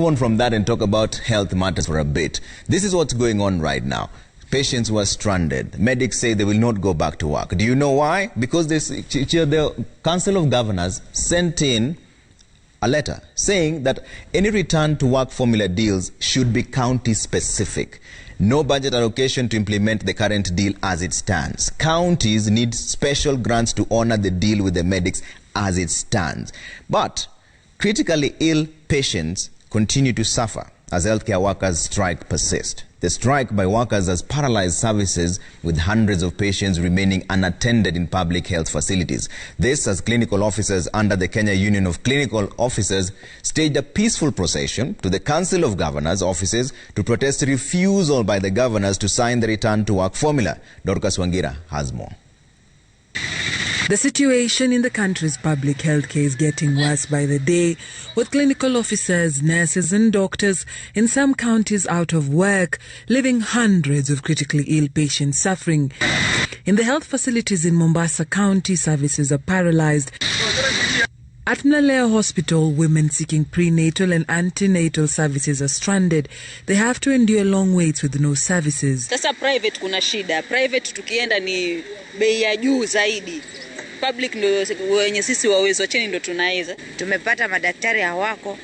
On from that and talk about health matters for a bit. This is what's going on right now. Patients were stranded. Medics say they will not go back to work. Do you know why? Because the Council of Governors sent in a letter saying that any return to work formula deals should be county specific. No budget allocation to implement the current deal as it stands. Counties need special grants to honor the deal with the medics as it stands. But critically ill patients continue to suffer as healthcare workers' strike persists. The strike by workers has paralyzed services, with hundreds of patients remaining unattended in public health facilities. This as clinical officers under the Kenya Union of Clinical Officers staged a peaceful procession to the Council of Governors offices to protest refusal by the governors to sign the return to work formula. Rtwf has more. The situation in the country's public health care is getting worse by the day, with clinical officers, nurses and doctors in some counties out of work, leaving hundreds of critically ill patients suffering. In the health facilities in Mombasa County, services are paralyzed. At Mlaleo Hospital, women seeking prenatal and antenatal services are stranded. They have to endure long waits with no services. Sasa private kuna shida. Private tukienda ni bei ya juu zaidi. Public ndio wenye sisi wawezo chini ndio tunaweza. Tumepata madaktari hawako.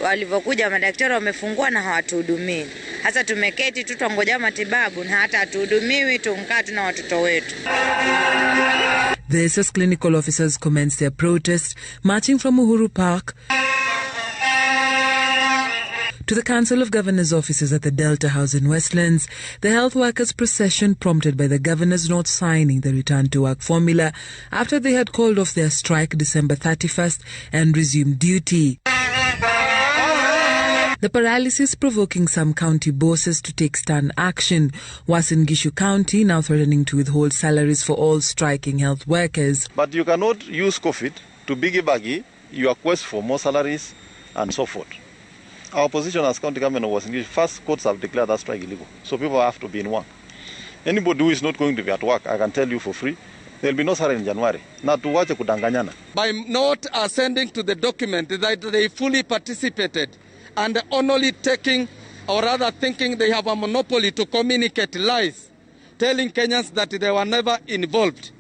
Walivyokuja madaktari wamefungua na hawatuhudumii. Hasa tumeketi tu tungoja matibabu na hata hatuhudumiwi, tunkaa tuna watoto wetu. This as clinical officers commenced their protest, marching from Uhuru Park to the Council of Governors offices at the Delta House in Westlands. The health workers' procession prompted by the governors not signing the return to work formula after they had called off their strike December 31st and resumed duty. The paralysis provoking some county bosses to take stern action. Uasin Gishu County now threatening to withhold salaries for all striking health workers. But you cannot use COVID to biggie your quest for more salaries and so forth. Our position as county government of Uasin Gishu, first courts have declared that strike illegal. So people have to be in work. Anybody who is not going to be at work, I can tell you for free, there will be no salary in January. Na tuwache kudanganyana. By not ascending to the document that they fully participated and only taking, or rather thinking they have a monopoly to communicate lies, telling Kenyans that they were never involved.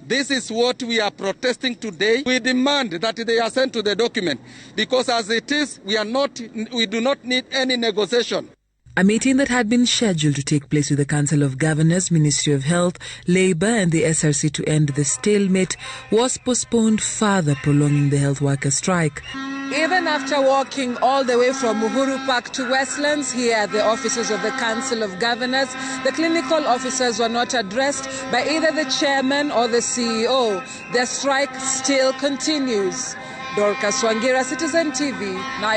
This is what we are protesting today. We demand that they assent to the document, because as it is, we do not need any negotiation. A meeting that had been scheduled to take place with the Council of Governors, Ministry of Health, Labour and the SRC to end the stalemate was postponed, further prolonging the health worker strike. Even after walking all the way from Uhuru Park to Westlands, here at the offices of the Council of Governors, the clinical officers were not addressed by either the chairman or the CEO. Their strike still continues. Rtwf, Citizen TV.